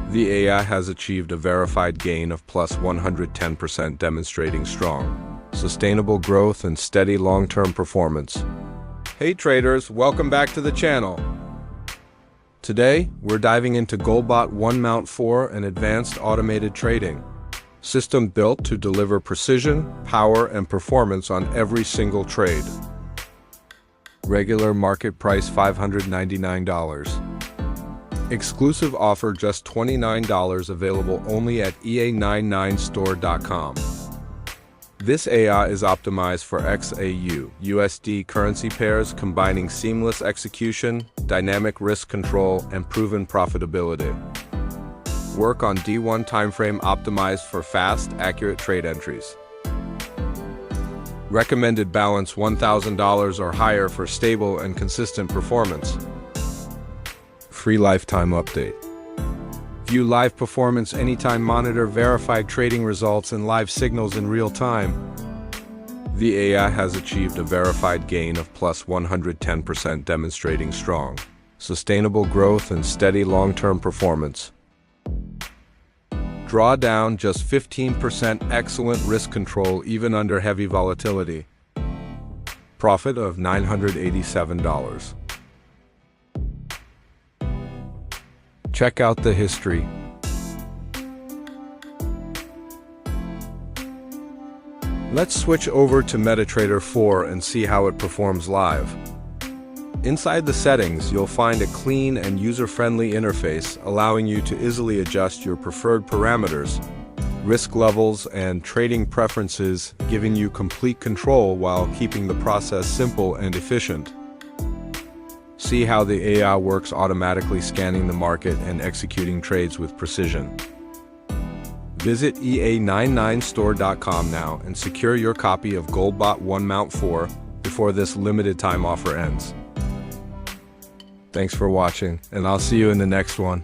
The AI has achieved a verified gain of plus 110%, demonstrating strong, sustainable growth and steady long-term performance. Hey traders, welcome back to the channel. Today, we're diving into GoldBot One MT4, an advanced automated trading system built to deliver precision, power, and performance on every single trade. Regular market price $599. Exclusive offer just $29, available only at XAUUSD.com. This AI is optimized for XAUUSD currency pairs, combining seamless execution, dynamic risk control, and proven profitability. Work on D1 timeframe, optimized for fast, accurate trade entries. Recommended balance $1,000 or higher for stable and consistent performance. Free lifetime update. View live performance anytime, monitor verified trading results and live signals in real time. The AI has achieved a verified gain of plus 110%, demonstrating strong, sustainable growth and steady long-term performance. Drawdown just 15%, excellent risk control even under heavy volatility. Profit of $987. Check out the history. Let's switch over to MetaTrader 4 and see how it performs live. Inside the settings, you'll find a clean and user-friendly interface, allowing you to easily adjust your preferred parameters, risk levels, and trading preferences, giving you complete control while keeping the process simple and efficient. See how the AI works, automatically scanning the market and executing trades with precision. Visit XAUUSD.com now and secure your copy of GoldBot One MT4 before this limited time offer ends. Thanks for watching, and I'll see you in the next one.